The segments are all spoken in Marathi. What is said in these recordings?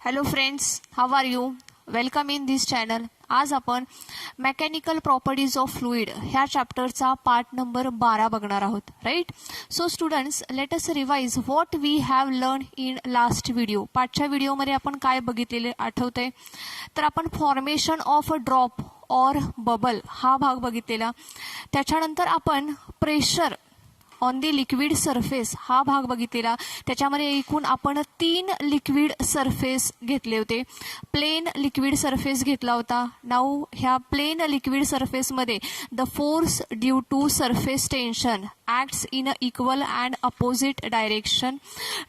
Hello friends, how are you? Welcome in this channel. आज आपण मेकॅनिकल प्रॉपर्टीज ऑफ फ्लुइड ह्या चॅप्टरचा पार्ट नंबर 12 बघणार आहोत. Right. So students, let us revise what we have learn in last video. पाठच्या व्हिडिओमध्ये आपण काय बघितलेले आठवतंय? तर आपण फॉर्मेशन ऑफ अ ड्रॉप और बबल हा भाग बघितलेला. त्याच्यानंतर आपण pressure on the liquid surface हा भाग बघितलेला. त्याच्यामध्ये एकूण आपण 3 लिक्विड सरफेस घेतले होते. प्लेन लिक्विड सरफेस घेतला होता. नाऊ ह्या प्लेन लिक्विड सरफेसमध्ये the force due to surface tension acts in an equal and opposite direction.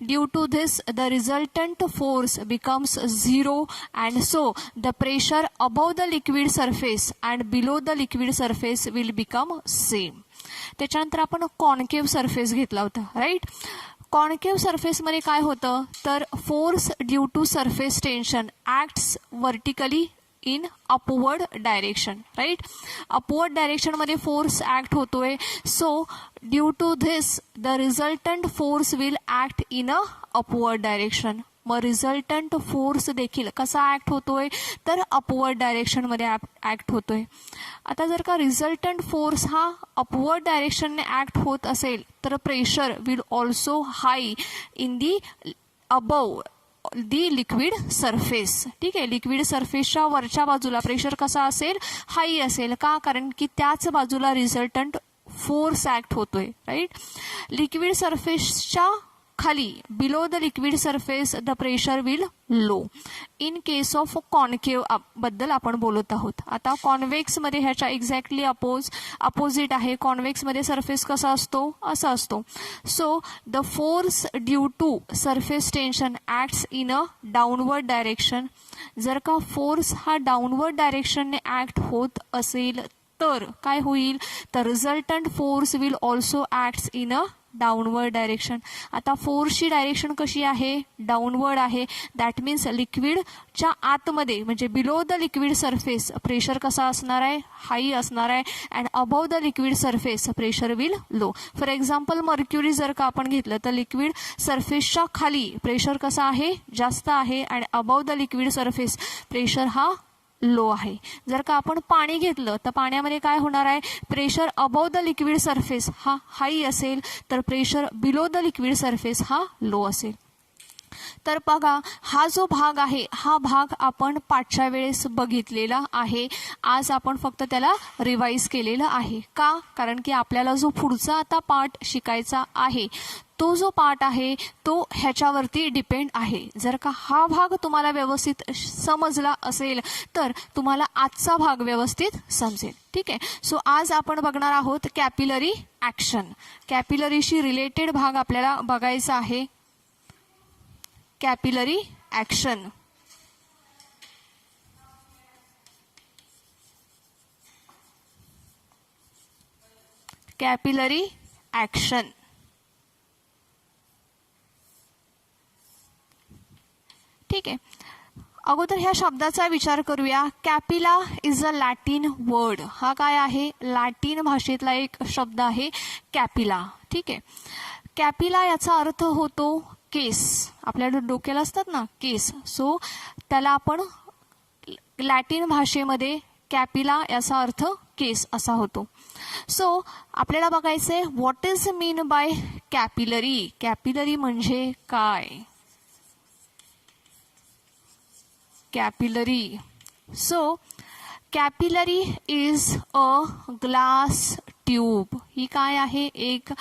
Due to this, the resultant force becomes zero, and so the pressure above the liquid surface and below the liquid surface will become same. त्याच्यानंतर आपण कॉन्केव्ह सरफेस घेतला होता. राईट. कॉन्केव्ह सरफेसमध्ये काय होतं तर force due to surface tension acts vertically in upward direction. Right. Upward डायरेक्शनमध्ये फोर्स ॲक्ट होतोय. So due to this the resultant force will act in a upward direction. मग रिझल्टंट फोर्स देखील कसा ॲक्ट होतोय तर अपवर्ड डायरेक्शनमध्ये ॲक्ट होतोय. आता जर का रिझल्टंट फोर्स हा अपवर्ड डायरेक्शनने ॲक्ट होत असेल तर pressure will also high in the above the liquid surface. ठीक आहे. लिक्विड सरफेसच्या वरच्या बाजूला प्रेशर कसा असेल हाई असेल. का? कारण की त्याच बाजूला रिझल्टंट फोर्स ॲक्ट होतोय. राईट. लिक्विड सरफेसच्या खाली below the liquid surface the pressure will low. In case of concave बद्दल आपण बोलत आहोत. आता कॉन्व्हेक्समध्ये ह्याच्या एक्झॅक्टली अपोजिट आहे. कॉन्व्हेक्समध्ये सरफेस कसा असतो असा असतो. So the force due to surface tension acts in a downward direction. जर का फोर्स हा डाऊनवर्ड डायरेक्शनने ॲक्ट होत असेल तर काय होईल तर resultant force will also acts in a downward direction. आता फोर्सची डायरेक्शन कशी आहे डाऊनवर्ड आहे. दॅट मीन्स लिक्विडच्या आतमध्ये म्हणजे below the liquid surface pressure कसा असणार आहे हाई असणार आहे. And above the liquid surface pressure will low. For example mercury जर का आपण घेतलं तर लिक्विड सरफेसच्या खाली प्रेशर कसा आहे जास्त आहे. And above the liquid surface pressure हा लो आहे. जर का आपण पाणी घेतलं तर पाण्यामध्ये काय होणार आहे pressure above the liquid surface हा हाई असेल तर pressure below the liquid surface हा लो असेल. तर बघा हा जो भाग आहे हा भाग आपण पाठच्या वेळेस बघितलेला आहे. आज आपण फक्त त्याला रिवाइज केलेलं आहे. का? कारण की आपल्याला जो पुढचा आता पार्ट शिकायचा आहे तो जो पार्ट आहे तो ह्याच्यावरती डिपेंड आहे. जर का हा भाग तुम्हाला व्यवस्थित समजला असेल तर तुम्हाला आजचा भाग व्यवस्थित समजेल. ठीक आहे. सो आज आपण बघणार आहोत कॅपिलरी ॲक्शन. कॅपिलरीशी रिलेटेड भाग आपल्याला बघायचा आहे. Capillary action. Capillary action. ठीक आहे. अगोदर ह्या शब्दाचा विचार करूया. कॅपिला इज अ लॅटिन वर्ड. हा काय आहे लॅटिन भाषेतला एक शब्द आहे कॅपिला. ठीक आहे. कॅपिला याचा अर्थ होतो केस. आपल्या डोक्याला असतात ना केस. सो त्याला आपण लॅटिन भाषेमध्ये कॅपिला याचा अर्थ केस असा होतो. सो आपल्याला बघायचंय what is mean by capillary. Capillary म्हणजे काय capillary. So capillary is a glass tube. ही काय आहे एक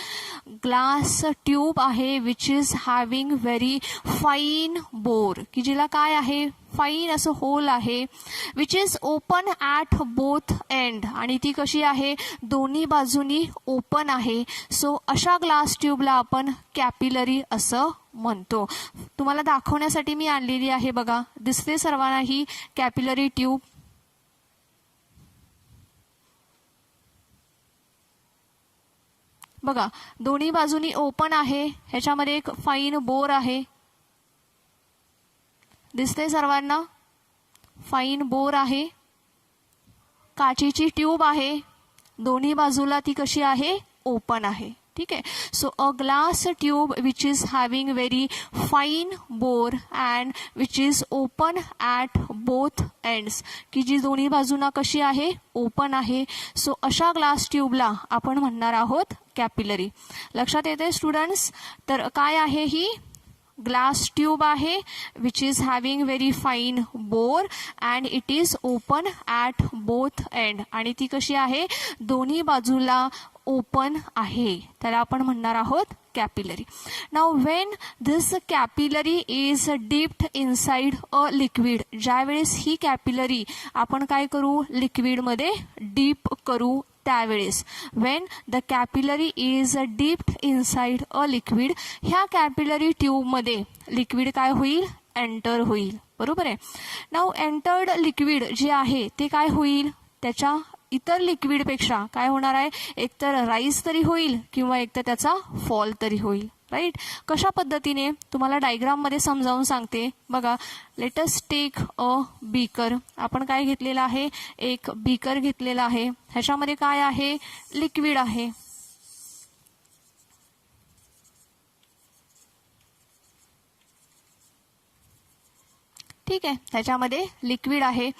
ग्लास ट्यूब आहे which is having very fine bore की जिला काय आहे फाईन असं होल आहे. Which is open at both end आणि ती कशी आहे दोन्ही बाजूनी ओपन आहे. सो अशा ग्लास ट्यूबला आपण कॅपिलरी असं म्हणतो. तुम्हाला दाखवण्यासाठी मी आणलेली आहे. बघा दिसते सर्वांना ही कॅपिलरी ट्यूब. बघा दोन्ही बाजूनी ओपन आहे. ह्याच्यामध्ये एक फाईन बोर आहे. दिसते सर्वांना फाईन बोर आहे. काचेची ट्यूब आहे. दोन्ही बाजूला ती कशी आहे ओपन आहे. ठीक आहे. So a glass tube which is having very fine bore and which is open at both ends, की जी दोन्ही बाजूना कशी आहे, ओपन आहे. सो अशा ग्लास ट्यूबला आपण म्हणणार आहोत कॅपिलरी. लक्षात येते स्टुडंट्स? तर काय आहे ही ग्लास ट्यूब आहे which is having very fine bore and it is open at both end, आणि ती कशी आहे, दोन्ही बाजूला ओपन आहे, त्याला आपण म्हणणार आहोत capillary. Now when this capillary is dipped inside a liquid, ज्यावेळेस ही कॅपिलरी आपण काय करू, लिक्विडमध्ये डीप करू त्यावेळेस, when the capillary is dipped inside a liquid, ह्या कॅपिलरी ट्यूबमध्ये लिक्विड काय होईल, एंटर होईल. बरोबर आहे. नाउ एंटर्ड लिक्विड जे आहे ते काय होईल, त्याच्या इतर लिक्विडपेक्षा काय होणार आहे, एकतर राईज तरी होईल किंवा एकतर त्याचा फॉल तरी होईल. राईट. कशा पद्धतीने तुम्हाला डायग्राममध्ये समजावून सांगते बघा. Let us take a beaker. आपण काय घेतलेलं आहे, एक बीकर घेतलेला आहे, ह्याच्यामध्ये काय आहे, लिक्विड आहे. ठीक आहे, ह्याच्यामध्ये लिक्विड आहे.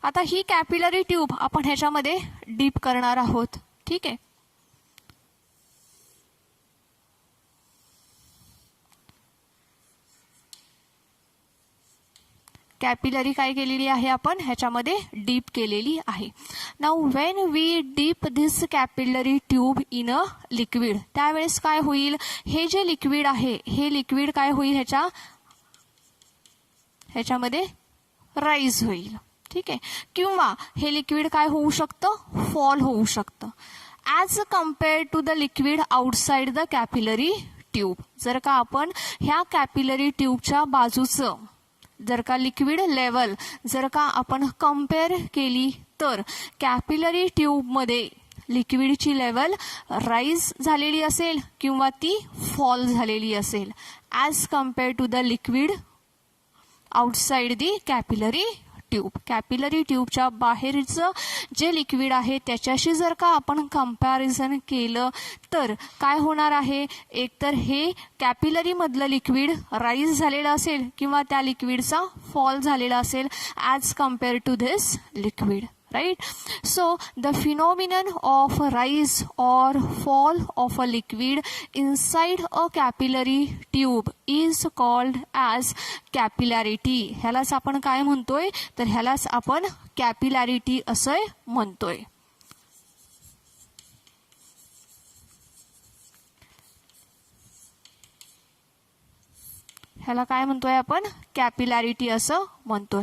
आता ही कॅपिलरी ट्यूब आपण ह्याच्यामध्ये डीप करणार आहोत. ठीक आहे. कॅपिलरी काय केलेली आहे, आपण ह्याच्यामध्ये डीप केलेली आहे. Now when we dip this capillary tube in a liquid, त्यावेळेस काय होईल, हे जे लिक्विड आहे हे लिक्विड काय होईल, ह्याच्यामध्ये राईज होईल. ठीक आहे. किंवा हे लिक्विड काय होऊ शकतं, फॉल होऊ शकतं as compared to the liquid outside the capillary tube. जर का आपण ह्या कॅपिलरी ट्यूबच्या बाजूचं जर का लिक्विड लेवल जर का आपण कम्पेअर केली तर कॅपिलरी ट्यूबमध्ये लिक्विडची लेवल राईज झालेली असेल किंवा ती फॉल झालेली असेल as compare to the liquid outside the capillary tube. Capillary ट्यूबच्या बाहेरचं जे लिक्विड आहे त्याच्याशी जर का आपण कम्पॅरिझन केलं तर काय होणार आहे, एकतर हे कॅपिलरीमधलं लिक्विड राईज झालेलं असेल किंवा त्या लिक्विडचा फॉल झालेला असेल as compare to this liquid. Right? So the phenomenon of rise or fall of a liquid inside a capillary tube is called as capillarity. ह्यालाच आपण काय म्हणतोय, तर ह्यालाच आपण कॅपिलॅरिटी असं म्हणतोय. ह्याला काय म्हणतोय आपण, कॅपिलॅरिटी असं म्हणतोय.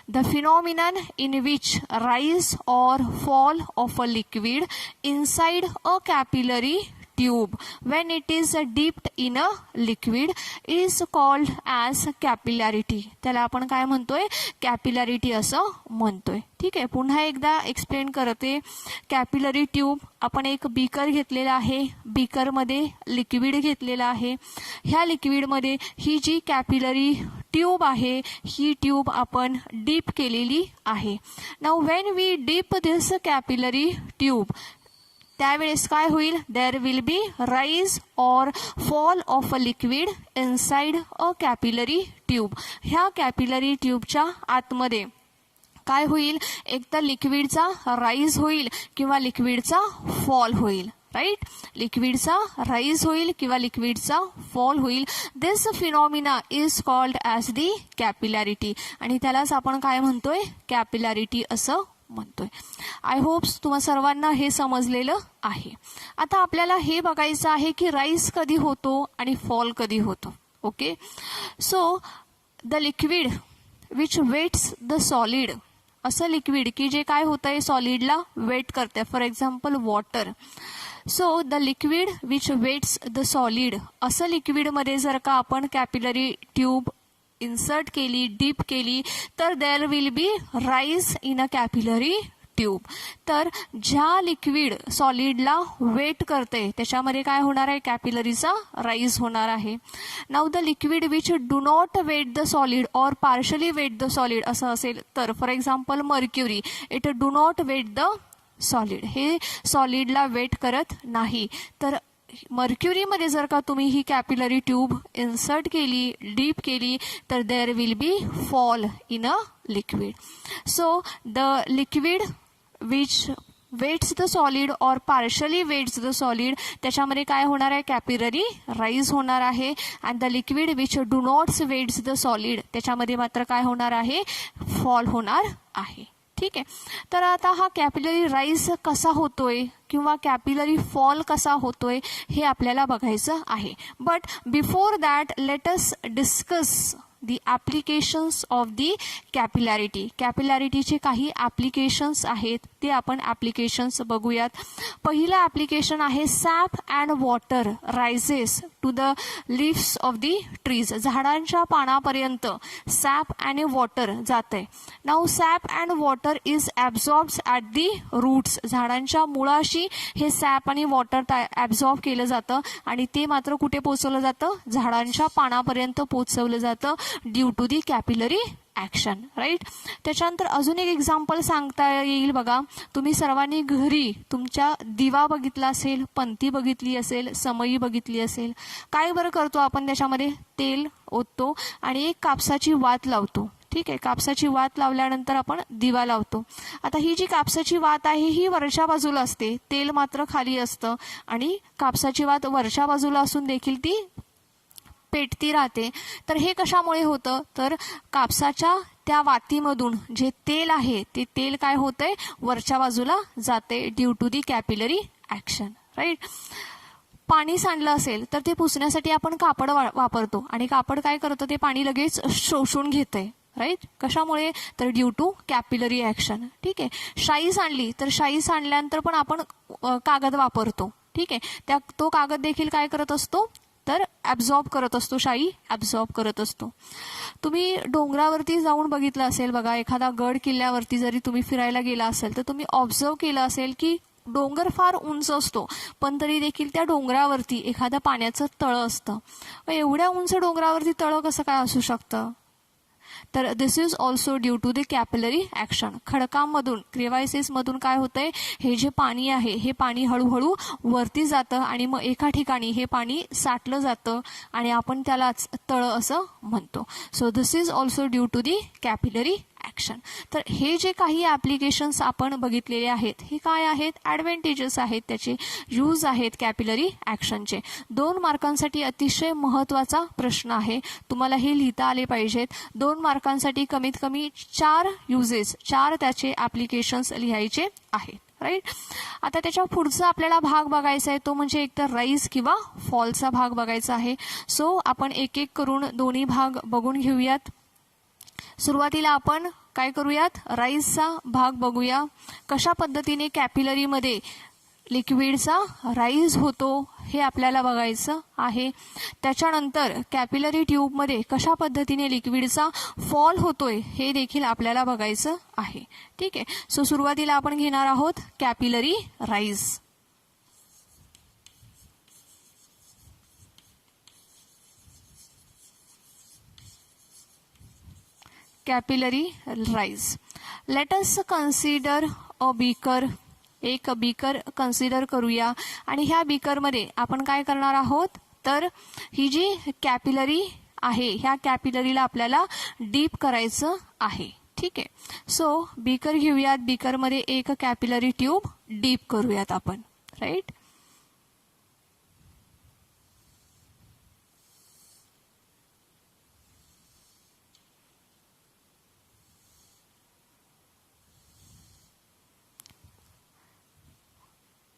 The phenomenon in which rise or fall of a liquid inside a capillary tube when it is dipped in a liquid is called as capillarity. त्याला आपण काय म्हणतोय, कॅपिलॅरिटी असं म्हणतोय. ठीक आहे. पुन्हा एकदा एक्सप्लेन करते. कॅपिलरी ट्यूब आपण एक बीकर घेतलेला आहे, बीकरमध्ये लिक्विड घेतलेला आहे. ह्या लिक्विडमध्ये ही जी कॅपिलरी ट्यूब आहे ही ट्यूब आपण डीप केलेली आहे. Now when we dip this capillary tube त्यावेळेस काय होईल, there will be rise or fall of a liquid inside a capillary tube. ह्या कॅपिलरी ट्यूबच्या आतमध्ये काय होईल, एक तर लिक्विडचा राईज होईल किंवा लिक्विडचा फॉल होईल. राईट. लिक्विडचा राईज होईल किंवा लिक्विडचा फॉल होईल. This phenomena is called as the capillarity आणि त्यालाच आपण काय म्हणतोय, कॅपिलॅरिटी असं म्हणतोय. आय होप्स तुम्हा सर्वांना हे समजलेलं आहे. आता आपल्याला हे बघायचं आहे की राईज कधी होतो आणि फॉल कधी होतो. Okay. So the liquid which wets the solid, असं लिक्विड की जे काय होतंय, सॉलिडला वेट करते. For example water. So the liquid which wets the solid, असं लिक्विडमध्ये जर का आपण कॅपिलरी ट्यूब इन्सर्ट केली, डीप केली, तर there will be rise in a capillary tube. तर ज्या लिक्विड सॉलिडला वेट करते त्याच्यामध्ये काय होणार आहे, कॅपिलरीचा राईज होणार आहे. Now the liquid which do not wet the solid or partially wet the solid असं असेल तर, for example mercury, it do not wet the solid, हे सॉलिडला वेट करत नाही. तर मर्क्युरीमध्ये जर का तुम्ही ही कॅपिलरी ट्यूब इन्सर्ट केली, डीप केली, तर there will be fall in a liquid. So the liquid which wets the solid और पार्शली वेट्स द सॉलिड, त्याच्यामध्ये काय होणार आहे, कॅपिलरी राईज होणार आहे. And the liquid which do not wets the solid, त्याच्यामध्ये मात्र काय होणार आहे, फॉल होणार आहे. ठीक आहे. तर आता हा कॅपिलरी राईज कसा होतोय किंवा कॅपिलरी फॉल कसा होतोय हे आपल्याला बघायचं आहे. But before that let us discuss the applications of the capillarity. कॅपिलॅरिटीचे काही ॲप्लिकेशन्स आहेत, ते आपण ॲप्लिकेशन्स बघूयात. पहिलं ॲप्लिकेशन आहे sap and water rises to the leaves of the trees. झाडांच्या पानापर्यंत सॅप आणि वॉटर जाते. Now sap and water is absorbed at the roots. झाडांच्या मुळाशी हे सॅप आणि वॉटर ॲब्झॉर्ब केलं जातं आणि ते मात्र कुठे पोचवलं जातं, झाडांच्या पानापर्यंत पोचवलं जातं due to the capillary action. Right. त्याच्यानंतर अजून एक एक्झाम्पल सांगता येईल बघा. तुम्ही सर्वांनी घरी तुमच्या दिवा बघितला असेल, पंथी बघितली असेल, समई बघितली असेल. काय बरं करतो आपण, त्याच्यामध्ये तेल ओततो आणि एक कापसाची वात लावतो. ठीक आहे. कापसाची वात लावल्यानंतर आपण दिवा लावतो. आता ही जी कापसाची वात आहे ही वरच्या बाजूला असते, तेल मात्र खाली असतं आणि कापसाची वात वरच्या बाजूला असून देखील ती पेटती राहते. तर हे कशामुळे होतं, तर कापसाच्या त्या वातीमधून जे तेल आहे ते तेल काय होतंय, वरच्या बाजूला जाते due to the capillary action. Right. पाणी सांडलं असेल तर ते पुसण्यासाठी आपण कापड वापरतो आणि कापड काय करतं, ते पाणी लगेच शोषून घेतंय. राईट. कशामुळे, तर ड्यू टू कॅपिलरी ॲक्शन. ठीक आहे. शाई सांडली तर शाई सांडल्यानंतर पण आपण कागद वापरतो. ठीक आहे. तो कागद देखील काय करत असतो, तर ॲब्झॉर्ब करत असतो, शाई ॲब्झॉर्ब करत असतो. तुम्ही डोंगरावरती जाऊन बघितलं असेल बघा, एखादा गड किल्ल्यावरती जरी तुम्ही फिरायला गेला असेल तर तुम्ही ऑब्झर्व केलं असेल की डोंगर फार उंच असतो पण तरी देखील त्या डोंगरावरती एखादं पाण्याचं तळं असतं. एवढ्या उंच डोंगरावरती तळं कसं काय असू शकतं, तर this is also due to the capillary action. खडकांमधून, क्रेव्हायसेसमधून काय होतंय, हे जे पाणी आहे हे पाणी हळूहळू वरती जातं आणि मग एका ठिकाणी हे पाणी साठलं जातं आणि आपण त्यालाच तळं असं म्हणतो. So this is also due to the capillary action. तर हे जे काही ॲप्लिकेशन्स आपण बघितलेले आहेत हे काय आहेत, ॲडव्हान्टेजेस आहेत, त्याचे यूज आहेत कॅपिलरी ॲक्शनचे. 2 मार्कांसाठी अतिशय महत्त्वाचा प्रश्न आहे, तुम्हाला हे लिहिता आले पाहिजेत. 2 मार्कांसाठी कमीत कमी 4 युजेस, 4 त्याचे ॲप्लिकेशन्स लिहायचे आहेत. राईट. आता त्याच्या पुढचा आपल्याला भाग बघायचा आहे तो म्हणजे एकतर राईज किंवा फॉलचा भाग बघायचा आहे. सो आपण एक एक करून दोन्ही भाग बघून घेऊयात. सुरुवातीला आपण काय करूयात, राईजचा भाग बघूया. कशा पद्धतीने कॅपिलरीमध्ये लिक्विडचा राईज होतो हे आपल्याला बघायचं आहे. त्याच्यानंतर कॅपिलरी ट्यूबमध्ये कशा पद्धतीने लिक्विडचा फॉल होतोय हे देखील आपल्याला बघायचं आहे. ठीक आहे. सो सुरुवातीला आपण घेणार आहोत capillary rise. Capillary rise. Let us consider a beaker. एक बीकर कन्सिडर करूया आणि ह्या बीकरमध्ये आपण काय करणार आहोत, तर ही जी कॅपिलरी आहे ह्या कॅपिलरीला आपल्याला डीप करायचं आहे. ठीक आहे. सो बीकर घेऊयात, बीकरमध्ये एक कॅपिलरी ट्यूब डीप करूयात आपण. Right.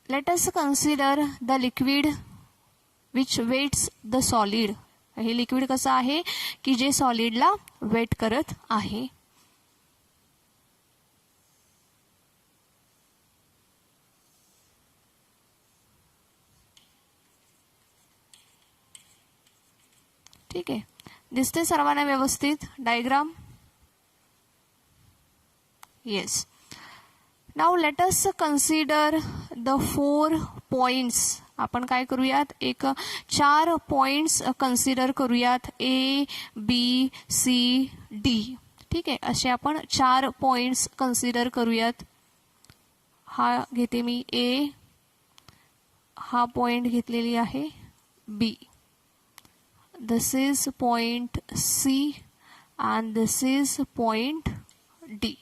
Let us consider the liquid which weights the solid. हे लिक्विड कसं आहे की जे सॉलिडला वेट करत आहे. ठीक आहे. दिसते सर्वांना व्यवस्थित diagram? Yes. Now let us consider the 4 points. आपण काय करूयात, एक 4 पॉइंट्स कन्सिडर करूयात, ए बी सी डी. ठीक आहे. असे आपण 4 पॉइंट्स कन्सिडर करूयात. हा घेते मी ए, हा पॉइंट घेतलेली आहे B, this is point C and this is point D.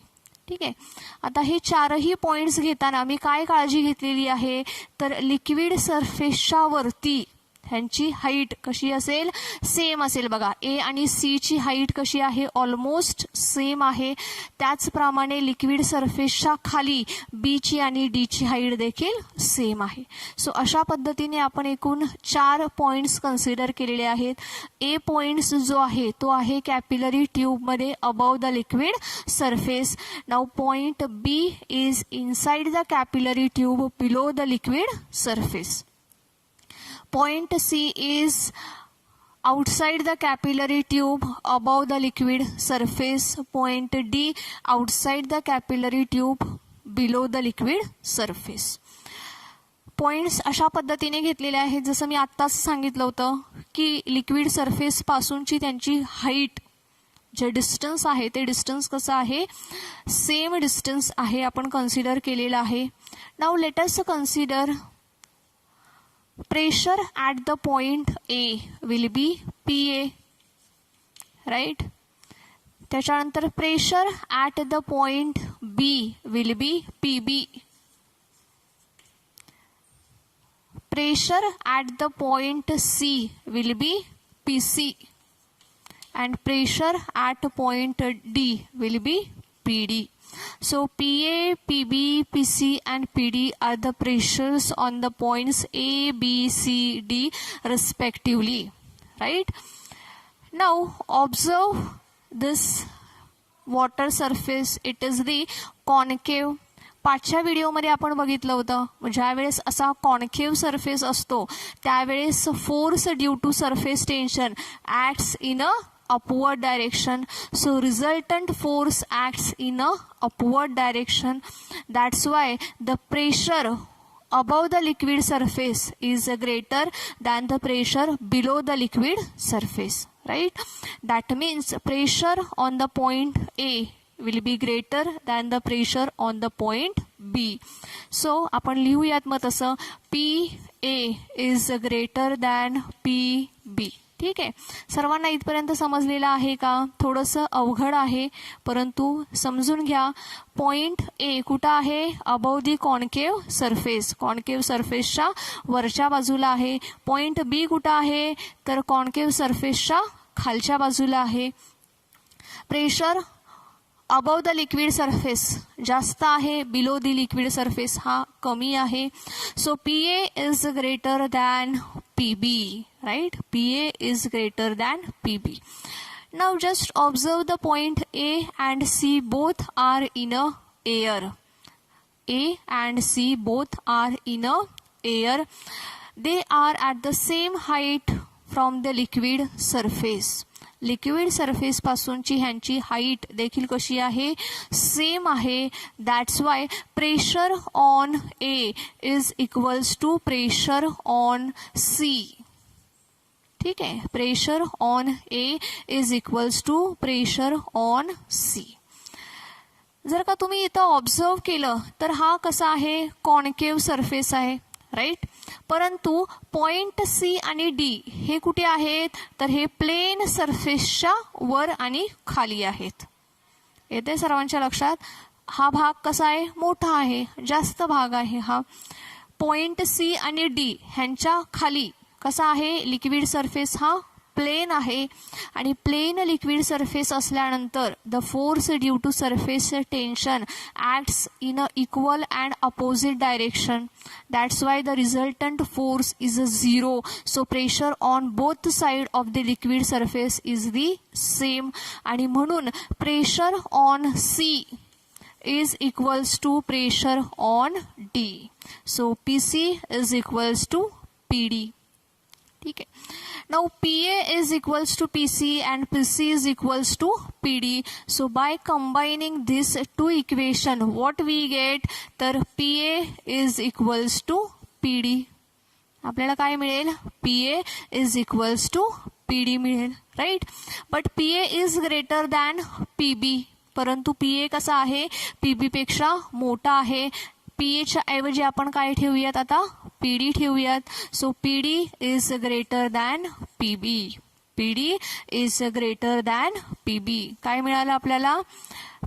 ठीक आहे. आता हे चारही पॉइंट्स घेताना मी काय काळजी घेतलेली आहे, तर लिक्विड सरफेसच्या वरती ह्यांची हाईट कशी असेल, सेम असेल. बघा ए आणि सी ची हाईट कशी आहे, ऑलमोस्ट सेम आहे. त्याचप्रमाणे लिक्विड सरफेसच्या खाली बी ची आणि डी ची हाईट देखील सेम आहे. सो अशा पद्धतीने आपण एकूण 4 पॉइंट्स कन्सिडर केलेले आहेत. ए पॉइंट्स जो आहे तो आहे कॅपिलरी ट्यूबमध्ये above the liquid surface. Now point B is inside the capillary tube below the liquid surface. Point C is outside the capillary tube above the liquid surface. Point D outside the capillary tube below the liquid surface. Points अशा पद्धतीने घेतलेले आहेत, जसं मी आत्ताच सांगितलं होतं की लिक्विड सरफेस पासूनची त्यांची हाईट, जे डिस्टन्स आहे ते डिस्टन्स कसं आहे, सेम डिस्टन्स आहे, आपण कन्सिडर केलेलं आहे. Now let us consider pressure at the point A will be PA, right? त्याच्यानंतर pressure at the point B will be PB. Pressure at the point C will be PC. And pressure at point D will be PD. So PA, PB, PC and PD are the pressures on the points A, B, C, D respectively, right? Now observe this water surface. It is the concave. पाचच्या व्हिडिओमध्ये आपण बघितलं होतं, ज्यावेळेस असा कॉन्केव्ह सरफेस असतो त्यावेळेस force due to surface tension acts in a upward direction. So resultant force acts in a upward direction. That's why the pressure above the liquid surface is greater than the pressure below the liquid surface, right? That means pressure on the point A will be greater than the pressure on the point B. So आपण लिहूयात मग तसं PA is greater than PB. ठीक आहे. सर्वांना इथपर्यंत समजलेलं आहे का? थोडंसं अवघड आहे परंतु समजून घ्या. पॉइंट ए कुठं आहे, above the concave surface, concave सरफेसच्या वरच्या बाजूला आहे. पॉइंट बी कुठं आहे, तर कॉन्केव्ह सरफेसच्या खालच्या बाजूला आहे. Pressure above the liquid surface जास्त आहे, बिलो दी लिक्विड सरफेस हा कमी आहे. So PA is greater than PB, right? PA is greater than PB. Now just observe the point A and C both are in a air. A and C both are in a air. They are at the same height from the liquid surface. Liquid surface पासूनची ह्यांची हाईट देखील कशी आहे, सेम आहे. That's why pressure on A is equals to pressure on C. ठीक आहे. Pressure on A is equals to pressure on C. जर का तुम्ही इथं ऑब्झर्व केलं तर हा कसा आहे, कॉन्केव्ह सरफेस आहे, राईट. परंतु पॉइंट सी आणि डी हे कुठे आहेत, तर हे प्लेन सरफेसच्या वर आणि खाली आहेत. येते सर्वांच्या लक्षात. हा भाग कसा आहे, मोठा आहे, जास्त भाग आहे हा. पॉइंट सी आणि डी ह्यांच्या खाली कसा आहे, लिक्विड सरफेस हा प्लेन आहे आणि प्लेन लिक्विड सरफेस असल्यानंतर the force due to surface tension acts in a equal and opposite direction. That's why the resultant force is a zero. So pressure on both side of the liquid surface is the same. आणि म्हणून pressure on C is equals to pressure on D. So PC is equals to PD. ठीक आहे. Now PA is equals to PC and PC is equals to PD. So by combining these two equation, what we get, तर PA is equals to PD. आपल्याला काय मिळेल, PA is equals to PD मिळेल, right? But PA is greater than PB. परंतु PA कसा आहे, PB पेक्षा मोठा आहे. PA च्या ऐवजी आपण काय ठेवूयात आता, PD ठेवूयात. So PD is greater than PB. PD is greater than PB. काय मिळालं आपल्याला?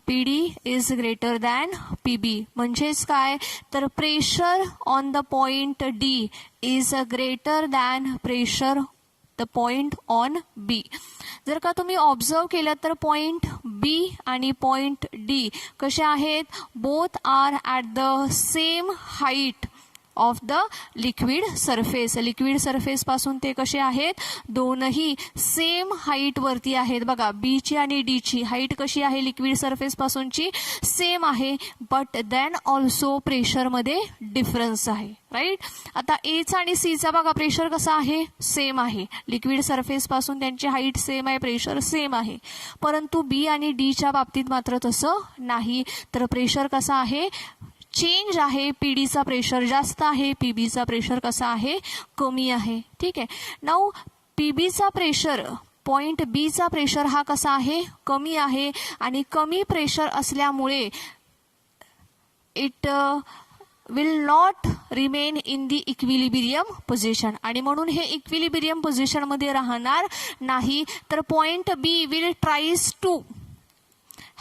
PD is greater than PB. म्हणजेच काय? तर pressure on the point D is greater than pressure the point on B. जर का तुम्ही ऑब्झर्व केलं तर पॉइंट B आणि पॉइंट D कसे आहेत? Both are at the same height of the liquid surface. Liquid surface पासून ते कसे आहेत? दोनही सेम हाईट वरती आहेत. बघा, B ची आणि D ची हाईट कशी आहे लिक्विड सरफेस पासूनची? सेम आहे, बट देन ऑल्सो प्रेशर मध्ये डिफरन्स आहे, राईट. आता A चा आणि C चा बघा प्रेशर कसा आहे? सेम आहे. लिक्विड सरफेस पासून त्यांची हाईट सेम आहे, प्रेशर सेम आहे. परंतु B आणि D च्या बाबतीत मात्र तसं नाही. तर प्रेशर कसा आहे? चेंज आहे. पीडीचा प्रेशर जास्त आहे, पीबीचा प्रेशर कसा आहे? कमी आहे. ठीक आहे. नाऊ पीबीचा प्रेशर पॉइंट बीचा प्रेशर हा कसा आहे? कमी आहे. आणि कमी प्रेशर असल्यामुळे it will not remain in the equilibrium position. आणि म्हणून हे इक्विलिब्रियम पोझिशन मध्ये राहणार नाही. तर point B will tries to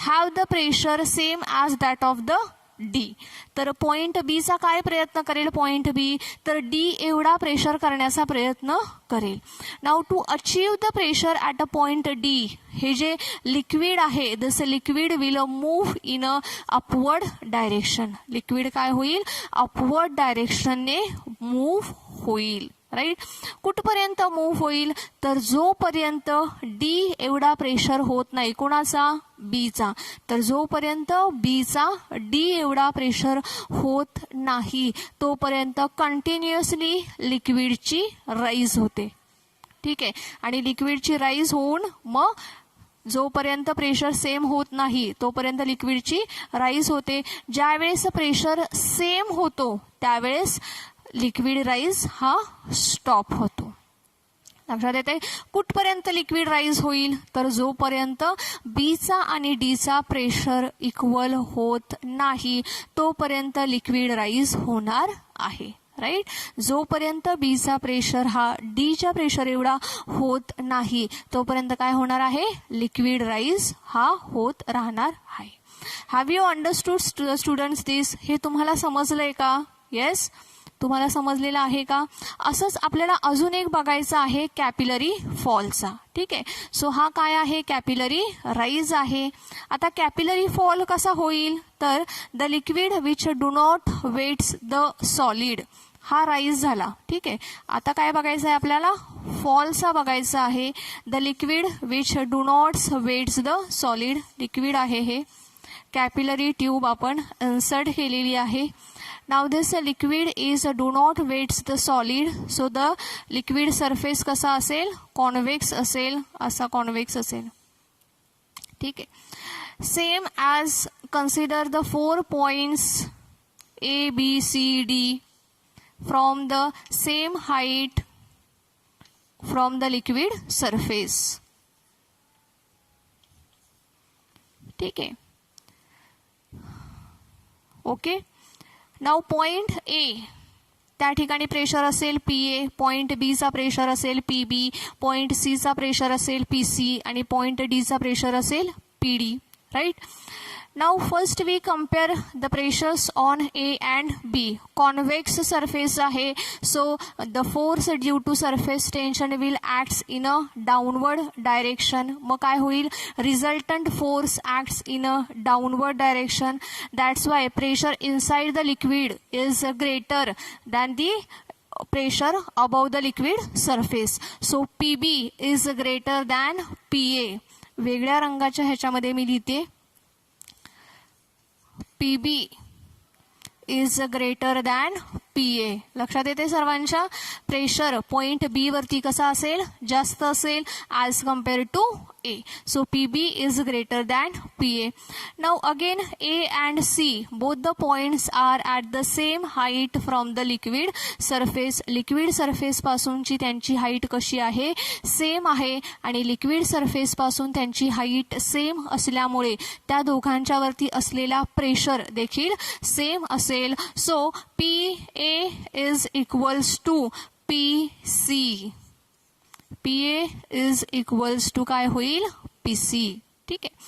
have the pressure same as that of the D. तर पॉइंट बी चा काय प्रयत्न करेल? पॉइंट बी तर डी एवढा प्रेशर करण्याचा प्रयत्न करेल. Now to achieve the pressure at a point D, हे जे लिक्विड आहे, this liquid will move in a upward direction. Liquid काय होईल? अपवर्ड डायरेक्शनने मूव्ह होईल, राईट. कुठपर्यंत मूव्ह होईल? तर जोपर्यंत डी एवढा प्रेशर होत नाही. कोणाचा? बीचा. तर जोपर्यंत बीचा डी एवढा प्रेशर होत नाही तोपर्यंत कंटिन्युअसली लिक्विडची राईज होते. ठीक आहे. आणि लिक्विडची राईज होऊन मग जोपर्यंत प्रेशर सेम होत नाही तोपर्यंत लिक्विडची राईज होते. ज्यावेळेस प्रेशर सेम होतो त्यावेळेस लिक्विड राईज हा स्टॉप होतो. लक्षात येते? कुठपर्यंत लिक्विड राईज होईल? तर जोपर्यंत बीचा आणि डीचा प्रेशर इक्वल होत नाही तोपर्यंत लिक्विड राईज होणार आहे, राईट. जोपर्यंत बीचा प्रेशर हा डीच्या प्रेशर एवढा होत नाही तोपर्यंत काय होणार आहे? लिक्विड राईज हा होत राहणार आहे. हॅव यू अंडरस्टूड स्टुडंट्स दिस? हे तुम्हाला समजलंय का? येस, तुम्हाला समजलेलं आहे का? असंच आपल्याला अजून एक बघायचं आहे कॅपिलरी फॉलचा. ठीक आहे. सो हा काय आहे? कॅपिलरी राईज आहे. आता कॅपिलरी फॉल कसा होईल? तर the liquid which do not wets the solid हा राईज झाला. ठीक आहे. आता काय बघायचं आहे आपल्याला? फॉलचा बघायचा आहे. The liquid which do not wets the solid. Liquid आहे हे. कॅपिलरी ट्यूब आपण इन्सर्ट केलेली आहे. Now this liquid is do not weights the solid, so the liquid surface कसा असेल? कॉन्व्हेक्स असेल. असा कॉन्व्हेक्स असेल. ठीक आहे. Same as consider the 4 points A, B, C, D from the same height from the liquid surface. ठीक आहे. ओके. नाउ पॉइंट ए त्या ठिकाणी प्रेशर असेल PA, पॉइंट बी चा प्रेशर असेल PB, पॉइंट सी चा प्रेशर असेल PC आणि पॉइंट डी चा प्रेशर असेल PD, right. Now first we compare the pressures on A and B. Convex surface आहे, so the force due to surface tension will acts in a downward direction. मग काय होईल? Resultant force acts in a downward direction. That's why pressure inside the liquid is greater than the pressure above the liquid surface. So PB is greater than PA. वेगळ्या रंगाच्या ह्याच्यामध्ये मी लिहिते. PB is greater than PA. लक्षात येते सर्वांच्या? प्रेशर पॉइंट बी वरती कसा असेल? जास्त असेल as compare to A. So PB is greater than PA. Now again A and C both the points are at the same height from the liquid surface. Liquid surface पासूनची त्यांची हाईट कशी आहे? सेम आहे. आणि लिक्विड सरफेस पासून त्यांची हाईट सेम असल्यामुळे त्या दोघांच्या वरती असलेला प्रेशर देखील सेम असेल. So PA A is equals to P C. PA is equals to काय होईल, PC. ठीक आहे.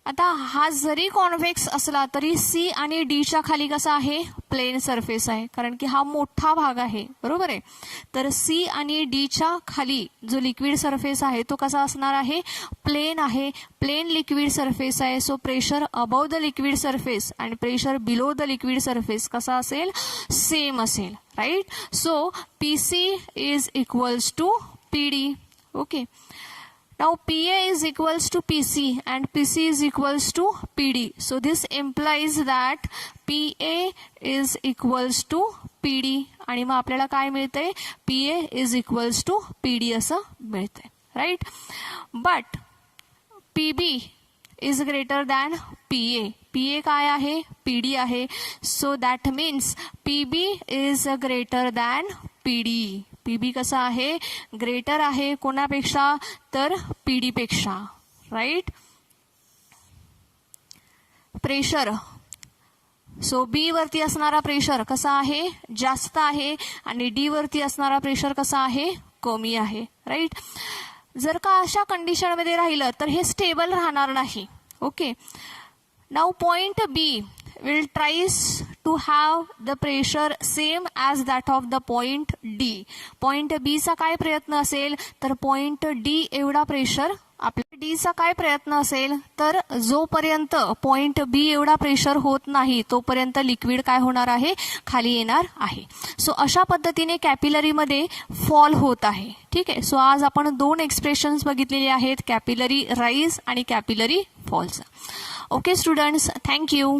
आता हा जरी कॉन्व्हेक्स असला तरी C आणि D च्या खाली कसा आहे, प्लेन सरफेस आहे, कारण की हा मोठा भाग आहे, बरोबर आहे. तर C आणि D च्या खाली जो लिक्विड सरफेस आहे तो कसा असणार आहे, प्लेन आहे. प्लेन लिक्विड सरफेस आहे. So pressure above the liquid surface आणि pressure below the liquid surface कसा असेल, सेम असेल, right. So PC is equals to PD. Okay. Now PA is equals to PC and PC is equals to PD. So this implies that PA is equals to PD. आणि मग आपल्याला काय मिळतंय, PA is equals to PD असं मिळतंय, right. But PB is greater than PA. PA काय आहे, PD आहे. So that means PB is greater than PD. PB कसा आहे, ग्रेटर आहे कोणापेक्षा, तर PD पेक्षा, राईट. प्रेशर, सो B वरती असणारा प्रेशर कसा आहे, जास्त आहे आणि D वरती असणारा प्रेशर कसा आहे, कमी आहे, राईट. जर का अशा कंडिशनमध्ये राहिलं तर हे स्टेबल राहणार नाही. Okay. Now point B will tries to have the pressure same as that of the point D. Point B चा काय प्रयत्न असेल, तर पॉइंट D एवढा प्रेशर आपल्या D चा काय प्रयत्न असेल, तर जोपर्यंत पॉइंट B एवढा प्रेशर होत नाही तोपर्यंत लिक्विड काय होणार आहे, खाली येणार आहे. सो अशा पद्धतीने कॅपिलरीमध्ये फॉल होत आहे. ठीक आहे. सो आज आपण दोन एक्सप्रेशन्स बघितलेले आहेत, कॅपिलरी राईज आणि कॅपिलरी फॉलचा. Okay students, thank you.